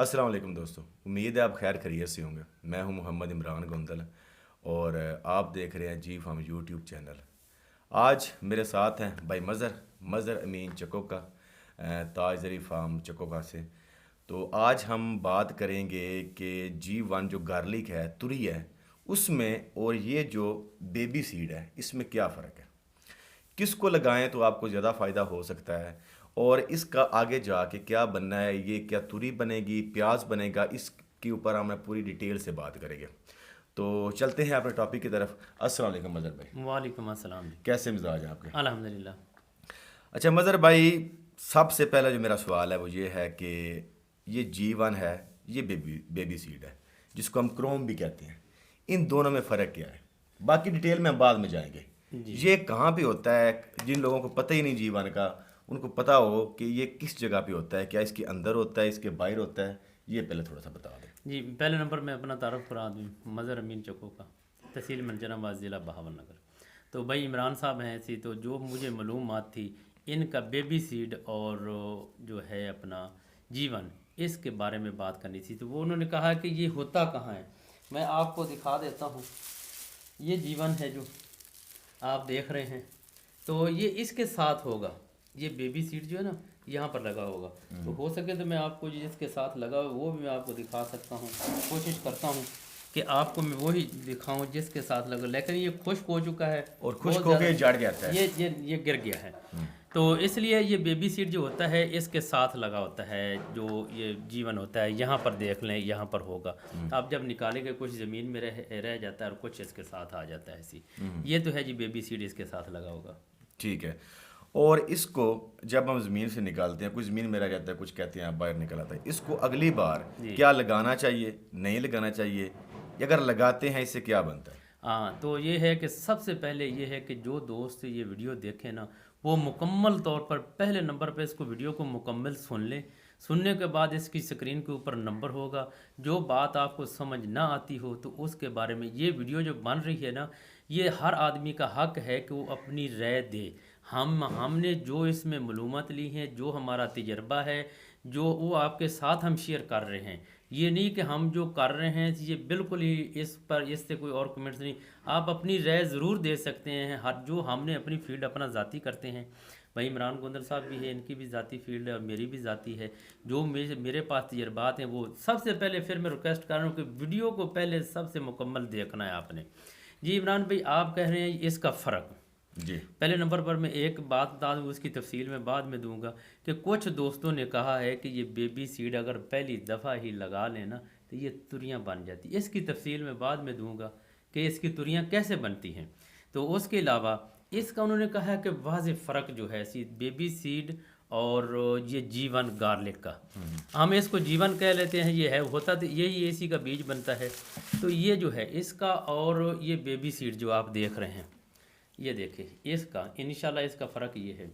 अस्सलाम वालेकुम दोस्तों। उम्मीद है आप खैर खैरियत से होंगे। मैं हूं मोहम्मद इमरान गोंदल और आप देख रहे हैं जी फार्म यूट्यूब चैनल। आज मेरे साथ हैं भाई मज़र अमीन चकोका, ताजरी फार्म चकोका से। तो आज हम बात करेंगे कि G1 जो गार्लिक है, तुरी है, उसमें और ये जो बेबी सीड है इसमें क्या फ़र्क है, किसको लगाएं तो आपको ज़्यादा फ़ायदा हो सकता है, और इसका आगे जाके क्या बनना है, ये क्या तुरी बनेगी, प्याज बनेगा, इसके ऊपर हम पूरी डिटेल से बात करेंगे। तो चलते हैं अपने टॉपिक की तरफ। अस्सलाम वालेकुम मज़र भाई, वालेकुम अस्सलाम जी। कैसे मिजाज हैं आपके? अल्हम्दुलिल्लाह। अच्छा मज़र भाई, सबसे पहला जो मेरा सवाल है वो ये है कि ये G1 है, ये बेबी सीड है जिसको हम क्रोम भी कहते हैं, इन दोनों में फ़र्क क्या है? बाकी डिटेल में हम बाद में जाएंगे। जी ये कहाँ पे होता है? जिन लोगों को पता ही नहीं G1 का, उनको पता हो कि ये किस जगह पे होता है, क्या इसके अंदर होता है, इसके बाहर होता है, ये पहले थोड़ा सा बता दें। जी, पहले नंबर में अपना तारुफ करा दूँ। मज़र अमीन चको का, तहसील मंजराबाद, ज़िला बहावलनगर। तो भाई इमरान साहब हैं ऐसी, तो जो मुझे मालूमात थी इनका बेबी सीड और जो है अपना जीवन, इसके बारे में बात करनी थी। तो वो उन्होंने कहा कि ये होता कहाँ है। मैं आपको दिखा देता हूँ। ये जीवन है जो आप देख रहे हैं, तो ये इसके साथ होगा। ये बेबी सीड जो है ना, यहाँ पर लगा होगा। तो हो सके तो मैं आपको जिसके साथ लगा हुआ वो भी मैं आपको दिखा सकता हूँ। कोशिश करता हूँ कि आपको मैं वही दिखाऊं जिसके साथ लगा, लेकिन ये खुश्क हो चुका है और बहुत खुश्क ज़्यादा। होके जड़ जाता है। ये गिर गया है। तो इसलिए ये बेबी सीड जो होता है इसके साथ लगा होता है। जो ये जीवन होता है यहाँ पर देख लें, यहाँ पर होगा। आप जब निकालेंगे कुछ ज़मीन में रह जाता है और कुछ इसके साथ आ जाता है ऐसी। ये तो है जी, बेबी सीड इसके साथ लगा होगा। ठीक है। और इसको जब हम ज़मीन से निकालते हैं, कुछ ज़मीन में रह जाता है, कुछ कहते हैं बाहर निकल आता है, इसको अगली बार जी क्या लगाना चाहिए, नहीं लगाना चाहिए, या अगर लगाते हैं इससे क्या बनता है? हाँ, तो ये है कि सबसे पहले ये है कि जो दोस्त ये वीडियो देखें ना, वो मुकम्मल तौर पर पहले नंबर पे इसको वीडियो को मुकम्मल सुन लें। सुनने के बाद इसकी स्क्रीन के ऊपर नंबर होगा। जो बात आपको समझ ना आती हो तो उसके बारे में ये वीडियो जो बन रही है ना, ये हर आदमी का हक है कि वो अपनी राय दे। हमने जो इसमें मालूमात ली हैं, जो हमारा तजर्बा है, जो वो आपके साथ हम शेयर कर रहे हैं। ये नहीं कि हम जो कर रहे हैं ये बिल्कुल ही इस पर इससे कोई और कमेंट्स नहीं। आप अपनी राय ज़रूर दे सकते हैं। हर जो हमने अपनी फील्ड अपना ज़ाती करते हैं। भाई इमरान गोंदल साहब भी है, इनकी भी ज़ाती फील्ड है और मेरी भी ज़ाती है। जो मेरे पास तजर्बात हैं वो सबसे पहले, फिर मैं रिक्वेस्ट कर रहा हूँ कि वीडियो को पहले सबसे मुकम्मल देखना है आपने। जी इमरान भाई, आप कह रहे हैं इसका फ़र्क। जी। पहले नंबर पर मैं एक बात बता दूँ, उसकी तफसील में बाद में दूंगा कि कुछ दोस्तों ने कहा है कि ये बेबी सीड अगर पहली दफ़ा ही लगा लें ना तो ये तुरियां बन जाती। इसकी तफसील में बाद में दूंगा कि इसकी तुरियां कैसे बनती हैं। तो उसके अलावा इसका उन्होंने कहा है कि वाज़ेह फ़र्क जो है सी बेबी सीड और ये जीवन गार्लिक का, हम इसको जीवन कह लेते हैं। ये है होता तो यही इसी का बीज बनता है। तो ये जो है इसका और ये बेबी सीड जो आप देख रहे हैं, ये देखिए इसका इंशाल्लाह इसका फ़र्क ये है।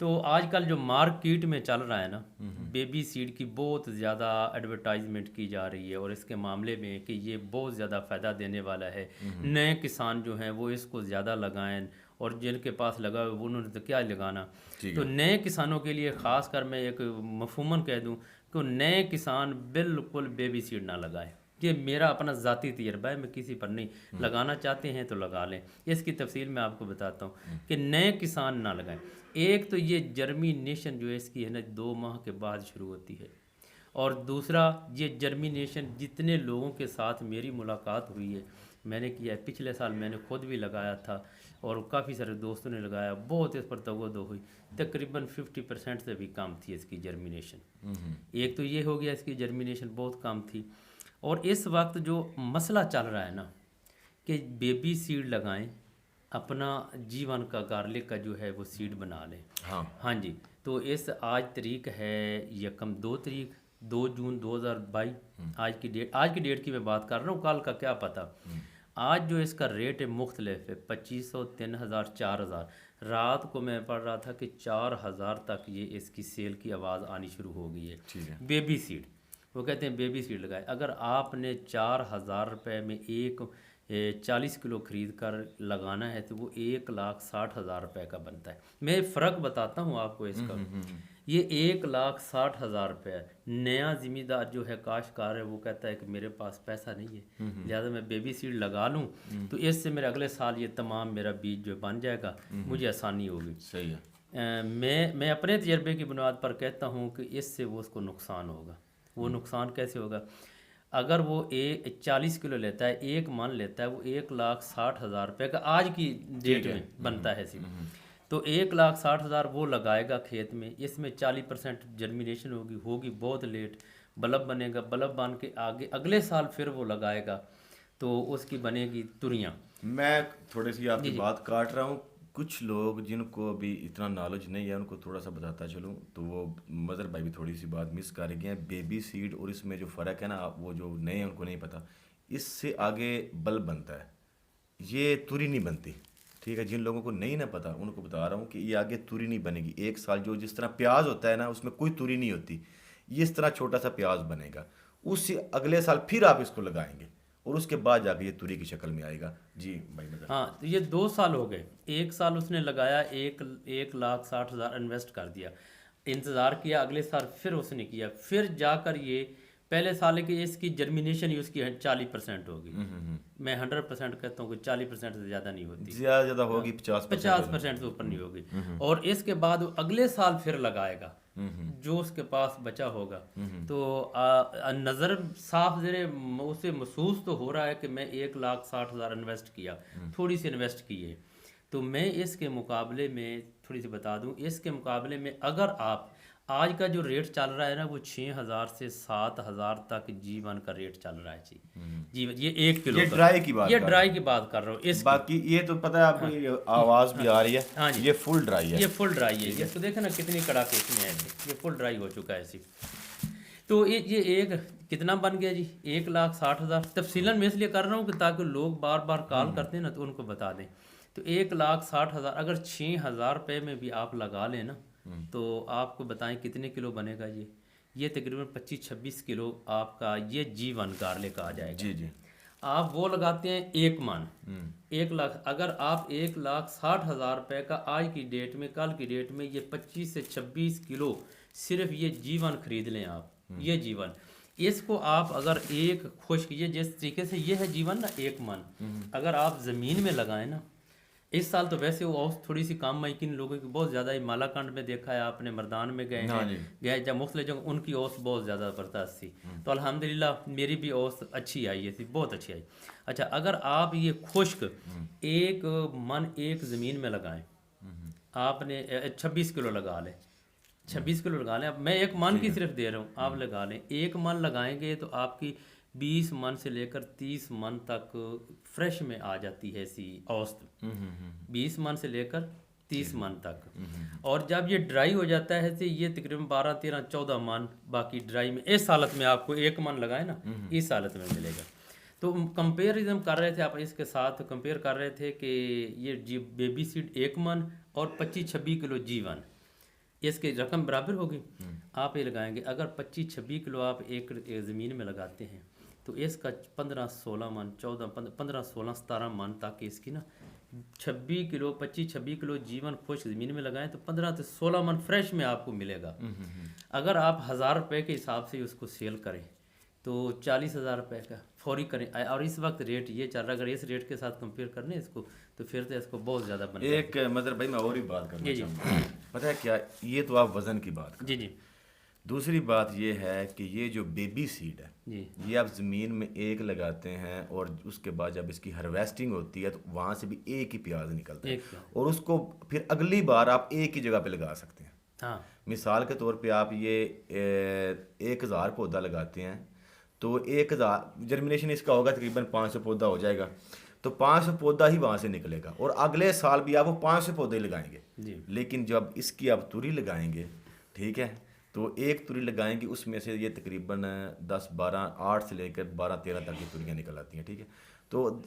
तो आजकल जो मार्केट में चल रहा है ना, बेबी सीड की बहुत ज़्यादा एडवर्टाइजमेंट की जा रही है और इसके मामले में कि ये बहुत ज़्यादा फ़ायदा देने वाला है। नए किसान जो हैं वो इसको ज़्यादा लगाएं, और जिनके पास लगा हुआ है, वो उन्होंने तो क्या लगाना। ठीक तो है। नए किसानों के लिए ख़ास कर मैं एक मफहूमन कह दूं कि नए किसान बिल्कुल बेबी सीड ना लगाएं। ये मेरा अपना ज़ाती तजर्बा है, मैं किसी पर नहीं। लगाना चाहते हैं तो लगा लें। इसकी तफसील मैं आपको बताता हूँ कि नए किसान ना लगाएं। एक तो ये जर्मिनेशन जो है इसकी है ना 2 माह के बाद शुरू होती है। और दूसरा ये जर्मिनेशन जितने लोगों के साथ मेरी मुलाकात हुई है, मैंने किया है। पिछले साल मैंने खुद भी लगाया था और काफ़ी सारे दोस्तों ने लगाया, बहुत इस पर तवज्जो हुई। तकरीबन 50% से भी कम थी इसकी जर्मिनेशन। एक तो ये हो गया, इसकी जर्मिनेशन बहुत कम थी। और इस वक्त जो मसला चल रहा है ना कि बेबी सीड लगाएं, अपना जीवन का गार्लिक का जो है वो सीड बना लें। हाँ। हाँ जी। तो इस आज तारीख है यकम 2 तारीख 2 जून 2022। आज की डेट की मैं बात कर रहा हूँ, कल का क्या पता। आज जो इसका रेट है मुख्तलिफ है, 2500, 3000, 4000। रात को मैं पढ़ रहा था कि 4000 तक ये इसकी सेल की आवाज़ आनी शुरू हो गई है। ठीक है। बेबी सीड, वो कहते हैं बेबी सीड लगाए। अगर आपने 4000 रुपये में 40 किलो ख़रीद कर लगाना है तो वो 1,60,000 रुपये का बनता है। मैं फ़र्क बताता हूँ आपको इसका। ये 1,60,000 रुपये है। नया ज़िम्मेदार जो है काश्तकार है वो कहता है कि मेरे पास पैसा नहीं है, लिहाजा मैं बेबी सीड लगा लूँ तो इससे मेरे अगले साल ये तमाम मेरा बीज जो बन जाएगा, मुझे आसानी होगी। सही है। मैं अपने तजर्बे की बुनियाद पर कहता हूँ कि इससे वो उसको नुकसान होगा। वो नुकसान कैसे होगा? अगर वो 40 किलो लेता है, 1 मन लेता है, वो 1,60,000 रुपये का आज की डेट में बनता है सिर्फ। तो 1,60,000 वो लगाएगा खेत में, इसमें 40% जर्मिनेशन होगी बहुत लेट, बल्ब बनेगा, बल्ब बन के आगे अगले साल फिर वो लगाएगा तो उसकी बनेगी तुरियाँ। मैं थोड़ी सी आपकी बात काट रहा हूँ। कुछ लोग जिनको अभी इतना नॉलेज नहीं है उनको थोड़ा सा बताता चलूँ तो वो मदर भाई भी थोड़ी सी बात मिस कर गए हैं। बेबी सीड और इसमें जो फ़र्क है ना, वो जो नए हैं उनको नहीं पता। इससे आगे बल्ब बनता है, ये तुरी नहीं बनती। ठीक है, जिन लोगों को नहीं ना पता उनको बता रहा हूँ कि ये आगे तुरी नहीं बनेगी। एक साल जो जिस तरह प्याज होता है ना, उसमें कोई तुरी नहीं होती, ये इस तरह छोटा सा प्याज बनेगा। उससे अगले साल फिर आप इसको लगाएंगे और उसके बाद जाके ये तुरी की शक्ल में आएगा। जी भाई मदर। हाँ, तो ये 2 साल हो गए। 1 साल उसने लगाया, 1,60,000 इन्वेस्ट कर दिया, इंतज़ार किया, अगले साल फिर उसने किया, फिर जाकर ये पहले साल की इसकी जर्मिनेशन ही उसकी 40% होगी। मैं 100% कहता हूँ कि 40% से ज़्यादा नहीं होती, ज़्यादा होगी 50% से ऊपर नहीं होगी। और इसके बाद वो अगले साल फिर लगाएगा जो उसके पास बचा होगा। तो नज़र साफ जरे उसे महसूस तो हो रहा है कि मैं 1,60,000 इन्वेस्ट किया, थोड़ी सी इन्वेस्ट की है। तो मैं इसके मुकाबले में थोड़ी सी बता दूं, इसके मुकाबले में अगर आप आज का जो रेट चल रहा है ना, वो 6,000 से 7,000 तक जीवन का रेट चल रहा है जी। ये 1 किलो ये ड्राई की बात ये ड्राई की बात कर रहा हूँ। इस बाकी ये तो पता है आपको, ये आवाज़ भी आ रही है। हाँ जी, ये फुल ड्राई है। ये फुल ड्राई है। इसको देखे ना कितनी कड़ाके इसमें है, ये फुल ड्राई हो चुका है इसी। तो ये एक कितना बन गया जी? 1,60,000। तफसीलन मैं इसलिए कर रहा हूँ कि ताकि लोग बार बार कॉल करते हैं ना तो उनको बता दें। तो 1,60,000 अगर 6,000 रुपये में भी आप लगा लें ना, तो आपको बताएं कितने किलो बनेगा ये तकरीबन 25-26 किलो आपका ये जीवन गार्लिक आ जाएगा। जी जी। आप वो लगाते हैं 1 मन, 1 लाख। अगर आप 1,60,000 रुपये का आज की डेट में, कल की डेट में ये 25 से 26 किलो सिर्फ ये जीवन खरीद लें आप, ये जीवन, इसको आप अगर एक खुश्क, ये जिस तरीके से ये है जीवन ना 1 मन, अगर आप ज़मीन में लगाएं ना, इस साल तो वैसे वो औस थोड़ी सी कम आई, किन लोगों की बहुत ज़्यादा, मालाकंड में देखा है आपने, मर्दान में गए हैं जब मुख्तलिफ जगह, उनकी औस बहुत ज़्यादा ज़बरदस्त थी। तो अल्हम्दुलिल्लाह मेरी भी औस अच्छी आई है, बहुत अच्छी आई। अच्छा, अगर आप ये खुश्क 1 मन एक ज़मीन में लगाएं, आपने 26 किलो लगा लें, 26 किलो लगा लें। अब मैं 1 मन की सिर्फ दे रहा हूँ, आप लगा लें। 1 मन लगाएंगे तो आपकी 20 मन से लेकर 30 मन तक फ्रेश में आ जाती है ऐसी औसत, 20 मन से लेकर 30 मन तक। और जब ये ड्राई हो जाता है तो ये तकरीबन 12, 13, 14 मन बाकी ड्राई में, इस हालत में आपको 1 मन लगाए ना, इस हालत में मिलेगा। तो कंपेरिजन कर रहे थे आप, इसके साथ कंपेयर कर रहे थे कि ये जी बेबी सीड 1 मन और 25-26 किलो जीवन, इसके रकम बराबर होगी। आप ये लगाएंगे, अगर 25-26 किलो आप एक ज़मीन में लगाते हैं तो इसका 15-16 मन, 15-16-17 मन तक इसकी ना 26 किलो, 25-26 किलो जीवन खुश्क ज़मीन में लगाएं तो 15 से 16 मन फ्रेश में आपको मिलेगा। अगर आप 1,000 रुपये के हिसाब से उसको सेल करें तो 40,000 रुपये का फौरी करें। और इस वक्त रेट ये चल रहा है, अगर इस रेट के साथ कंपेयर करने इसको तो फिर तो इसको बहुत ज़्यादा बने। एक मतलब भाई मैं और ही बात करना चाहूँगा, पता है क्या, ये तो आप वज़न की बात कर। जी। दूसरी बात ये है कि ये जो बेबी सीड है जी, ये आप ज़मीन में एक लगाते हैं और उसके बाद जब इसकी हार्वेस्टिंग होती है तो वहाँ से भी एक ही प्याज निकलता है और उसको फिर अगली बार आप एक ही जगह पे लगा सकते हैं। हाँ, मिसाल के तौर पे आप ये 1,000 पौधा लगाते हैं तो 1,000 जर्मिनेशन इसका होगा, तकरीबन 500 पौधा हो जाएगा, तो 500 पौधा ही वहाँ से निकलेगा और अगले साल भी आप वो 500 पौधे लगाएंगे। लेकिन जब इसकी आप तुरी लगाएंगे, ठीक है, तो एक तुरी लगाएंगे उसमें से ये तकरीबन 10-12, 8 से लेकर 12-13 तक की तुरियाँ निकल आती हैं। ठीक है, तो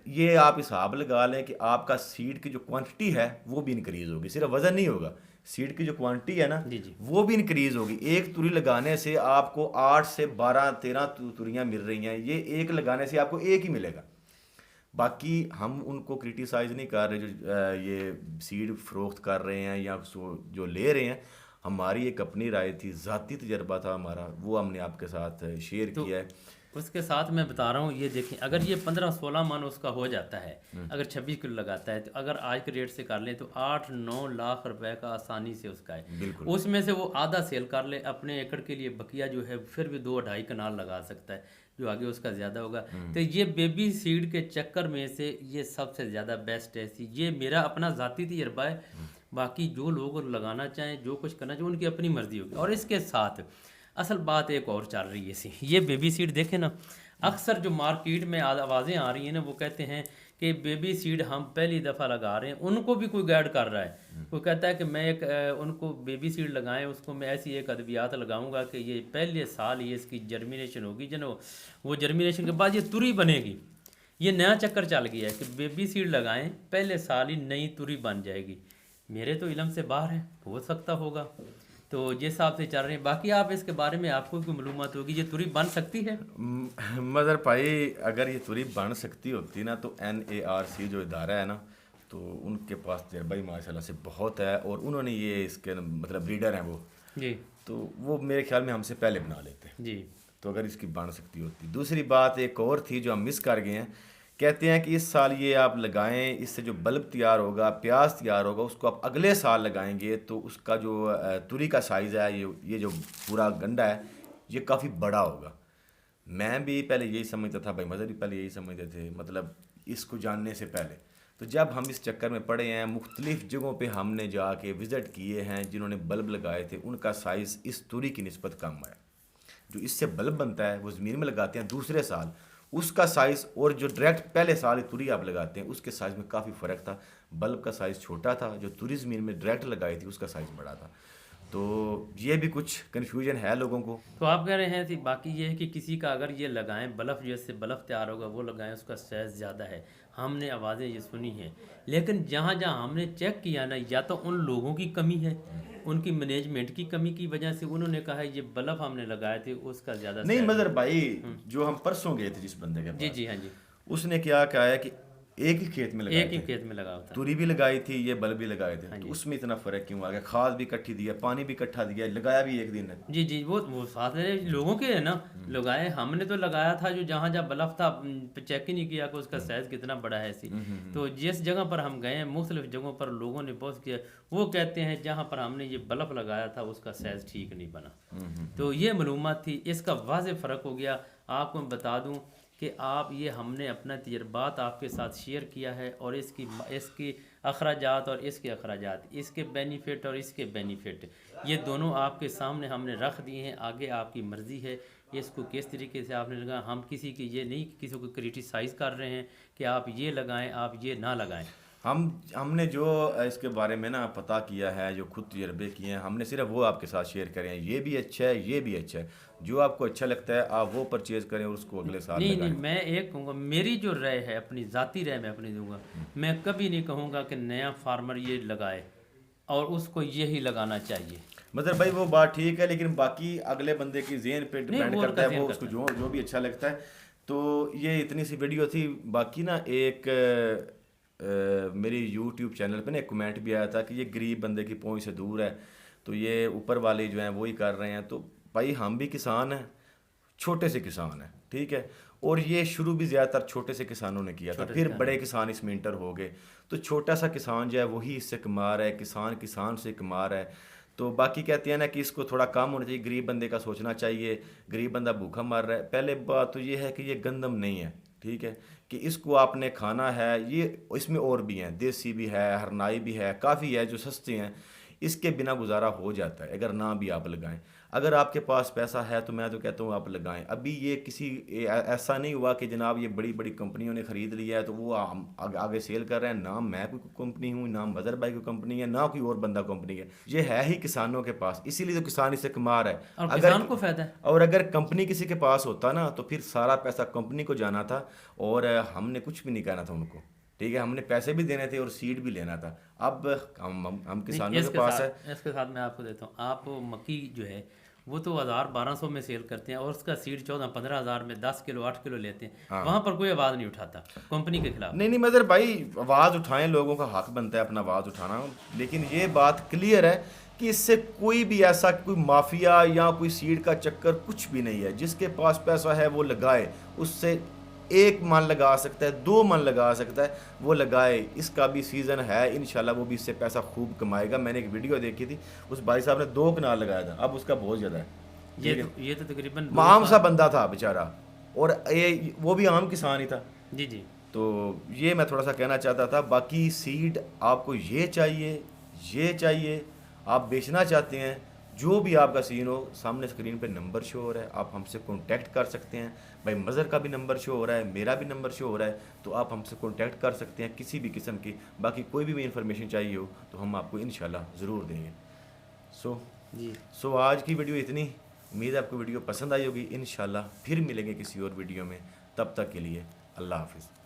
ये आप हिसाब लगा लें कि आपका सीड की जो क्वांटिटी है वो भी इंक्रीज़ होगी, सिर्फ वज़न नहीं होगा, सीड की जो क्वांटिटी है ना वो भी इंक्रीज़ होगी। एक तुरी लगाने से आपको 8 से 12-13 तुरियाँ मिल रही हैं, ये एक लगाने से आपको एक ही मिलेगा। बाकी हम उनको क्रिटिसाइज़ नहीं कर रहे जो ये सीड फ़रोख्त कर रहे हैं या जो ले रहे हैं, हमारी एक अपनी राय थी, ज़ाती तजर्बा था हमारा, वो हमने आपके साथ शेयर किया है। उसके साथ मैं बता रहा हूँ, ये देखें, अगर ये 15-16 मन उसका हो जाता है, अगर 26 किलो लगाता है, तो अगर आज के रेट से कर लें तो 8-9 लाख रुपए का आसानी से उसका है। बिल्कुल। उसमें से वो आधा सेल कर ले अपने एकड़ के लिए, बकिया जो है फिर भी 2-2.5 कनाल लगा सकता है, जो आगे उसका ज़्यादा होगा। तो ये बेबी सीड के चक्कर में से ये सबसे ज़्यादा बेस्ट है। ये मेरा अपना ज़ाती तजर्बा है। बाकी जो लोग लगाना चाहें, जो कुछ करना चाहें, उनकी अपनी मर्जी होगी। और इसके साथ असल बात एक और चल रही है सी, ये बेबी सीड देखें ना, अक्सर जो मार्केट में आवाज़ें आ रही हैं ना, वो कहते हैं कि बेबी सीड हम पहली दफ़ा लगा रहे हैं, उनको भी कोई गाइड कर रहा है। कोई कहता है कि मैं एक उनको बेबी सीड लगाएं, उसको मैं ऐसी एक अद्वियात लगाऊंगा कि ये पहले साल ये इसकी जर्मिनेशन होगी, जनो वो जर्मिनेशन के बाद ये तुरी बनेगी। ये नया चक्कर चल गया है कि बेबी सीड लगाएं, पहले साल ही नई तुरी बन जाएगी। मेरे तो इल्म से बाहर है, हो सकता होगा, तो जिस हिसाब से चल रहे हैं। बाकी आप इसके बारे में आपको कोई मालूमात होगी, ये तुरी बन सकती है? मगर भाई अगर ये तुरी बन सकती होती ना, तो NARC जो इदारा है ना, तो उनके पास तजर्बा ही माशाल्लाह से बहुत है, और उन्होंने ये इसके मतलब ब्रीडर हैं वो, जी, तो वो मेरे ख्याल में हमसे पहले बना लेते। जी, तो अगर इसकी बन सकती होती। दूसरी बात एक और थी जो हम मिस कर गए हैं, कहते हैं कि इस साल ये आप लगाएं, इससे जो बल्ब तैयार होगा, प्याज तैयार होगा, उसको आप अगले साल लगाएंगे तो उसका जो तुरी का साइज़ है, ये जो पूरा गंडा है, ये काफ़ी बड़ा होगा। मैं भी पहले यही समझता था, भाई मज़र भी पहले यही समझते थे, मतलब इसको जानने से पहले। तो जब हम इस चक्कर में पड़े हैं, मुख्तलिफ़ जगहों पे हमने जाके विज़िट किए हैं, जिन्होंने बल्ब लगाए थे, उनका साइज़ इस तुरी की निस्बत कम है। जो इससे बल्ब बनता है वो ज़मीन में लगाते हैं दूसरे साल, उसका साइज़ और जो डायरेक्ट पहले साल तुरी आप लगाते हैं उसके साइज़ में काफ़ी फ़र्क था। बल्ब का साइज़ छोटा था, जो तुरी ज़मीन में डायरेक्ट लगाई थी उसका साइज़ बड़ा था। तो ये भी कुछ कन्फ्यूजन है लोगों को। तो आप कह रहे हैं कि बाकी ये है कि किसी का अगर ये लगाएं, बल्ब जैसे बल्ब तैयार होगा वो लगाएं, उसका साइज़ ज़्यादा है। हमने आवाज़ें ये सुनी हैं, लेकिन जहाँ जहाँ हमने चेक किया ना, या तो उन लोगों की कमी है, उनकी मैनेजमेंट की कमी की वजह से उन्होंने कहा है ये बल्ब हमने लगाए थे उसका ज़्यादा नहीं size मगर भाई, जो हम परसों गए थे जिस बंदे के जी, पास, जी, हाँ जी, उसने क्या कहा है कि एक ही खेत में लगाए एक ही थे, खेत में लगा होता है। तुरी भी लगाई थी, ये बल्ब भी लगाए थे, हाँ तो जी, उसमें इतना फ़र्क क्यों आ गया? खाद भी इकट्ठी दिया, पानी भी इकट्ठा दिया, लगाया भी एक दिन है। जी, जी, वो साथ है लोगों के है ना, लगाए हमने तो लगाया था जो जहाँ जहाँ बल्ब था, चेक ही नहीं किया कि उसका साइज़ कितना बड़ा है ऐसी। तो जिस जगह पर हम गए हैं, मुख्तलिफ जगहों पर लोगों ने बहुत किया, वो कहते हैं जहाँ पर हमने ये बल्ब लगाया था उसका साइज़ ठीक नहीं बना। तो ये मालूमात थी, इसका वाज़ेह फ़र्क हो गया। आपको मैं बता दूँ कि आप ये हमने अपना तजर्बात आपके साथ शेयर किया है, और इसकी अखराजात और इसके अखराजात, इसके बेनिफिट और इसके बेनिफिट, ये दोनों आपके सामने हमने रख दिए हैं। आगे आपकी मर्ज़ी है इसको किस तरीके से आपने लगाया। हम किसी की ये नहीं किसी को क्रिटिसाइज़ कर रहे हैं कि आप ये लगाएं, आप ये ना लगाएं। हमने जो इसके बारे में ना पता किया है, जो खुद तजर्बे किए हैं, हमने सिर्फ वो आपके साथ शेयर करें हैं। ये भी अच्छा है, ये भी अच्छा है, जो आपको अच्छा लगता है आप वो परचेज़ करें और उसको अगले साल नहीं, लगाएं। नहीं, मैं एक कहूँगा, मेरी जो राय है, अपनी ज़ाती राय मैं अपनी दूंगा। मैं कभी नहीं कहूँगा कि नया फार्मर ये लगाए और उसको यही लगाना चाहिए। मतलब भाई वो बात ठीक है, लेकिन बाकी अगले बंदे की ज़हन पे डिपेंड वो करता उनका है, ज़हन वो करता उसको जो भी अच्छा लगता है। तो ये इतनी सी वीडियो थी। बाकी ना एक मेरी यूट्यूब चैनल पे ना एक कमेंट भी आया था कि ये गरीब बंदे की पहुंच से दूर है, तो ये ऊपर वाले जो हैं वही कर रहे हैं। तो भाई हम भी किसान हैं, छोटे से किसान हैं, ठीक है, और ये शुरू भी ज़्यादातर छोटे से किसानों ने किया था, फिर बड़े किसान इसमें इंटर हो गए। तो छोटा सा किसान जो है वही इससे कमा रहा है, किसान किसान से कमा रहा है। तो बाकी कहते हैं ना कि इसको थोड़ा कम होना चाहिए, गरीब बंदे का सोचना चाहिए, गरीब बंदा भूखा मर रहा है। पहले बात तो ये है कि ये गंदम नहीं है, ठीक है, कि इसको आपने खाना है। ये इसमें और भी हैं, देसी भी है, हरनाई भी है, काफ़ी है जो सस्ते हैं, इसके बिना गुजारा हो जाता है अगर ना भी आप लगाएं। अगर आपके पास पैसा है तो मैं तो कहता हूँ आप लगाएं। अभी ये ऐसा नहीं हुआ कि जनाब ये बड़ी बड़ी कंपनियों ने ख़रीद लिया है तो वो आगे सेल कर रहे हैं। ना मैं कोई कंपनी हूँ, ना मज़र भाई कोई कंपनी है, ना कोई और बंदा कंपनी है, ये है ही किसानों के पास, इसीलिए तो किसान इससे कमा रहा है। और किसान को फ़ायदा है। और अगर कंपनी किसी के पास होता ना तो फिर सारा पैसा कंपनी को जाना था और हमने कुछ भी नहीं कहना था उनको, ठीक है, हमने पैसे भी देने थे और सीड भी लेना था। अब हम किसानों के पास है। इसके साथ मैं आपको देता हूँ, आप मक्की जो है वो तो 1000-1200 में सेल करते हैं, और उसका सीड 14-15 हज़ार में 10 किलो 8 किलो लेते हैं। वहाँ पर कोई आवाज़ नहीं उठाता कंपनी के खिलाफ। नहीं मगर भाई आवाज़ उठाएं, लोगों का हक बनता है अपना आवाज़ उठाना। लेकिन ये बात क्लियर है कि इससे कोई भी ऐसा कोई माफिया या कोई सीड का चक्कर कुछ भी नहीं है। जिसके पास पैसा है वो लगाए, उससे 1 मन लगा सकता है, 2 मन लगा सकता है, वो लगाए। इसका भी सीज़न है, इंशाल्लाह वो भी इससे पैसा खूब कमाएगा। मैंने एक वीडियो देखी थी, उस भाई साहब ने 2 कनाल लगाया था, अब उसका बहुत ज़्यादा है। ये तो तकरीबन आम सा बंदा था बेचारा, और ये वो भी आम किसान ही था। जी जी तो ये मैं थोड़ा सा कहना चाहता था। बाकी सीड आपको ये चाहिए, आप बेचना चाहते हैं, जो भी आपका सीन हो, सामने स्क्रीन पे नंबर शो हो रहा है, आप हमसे कांटेक्ट कर सकते हैं। भाई मज़र का भी नंबर शो हो रहा है, मेरा भी नंबर शो हो रहा है, तो आप हमसे कांटेक्ट कर सकते हैं किसी भी किस्म की। बाकी कोई भी इन्फॉर्मेशन चाहिए हो तो हम आपको इंशाल्लाह ज़रूर देंगे। सो जी सो आज की वीडियो इतनी। उम्मीद है आपको वीडियो पसंद आई होगी। इंशाल्लाह फिर मिलेंगे किसी और वीडियो में, तब तक के लिए अल्लाह हाफिज़।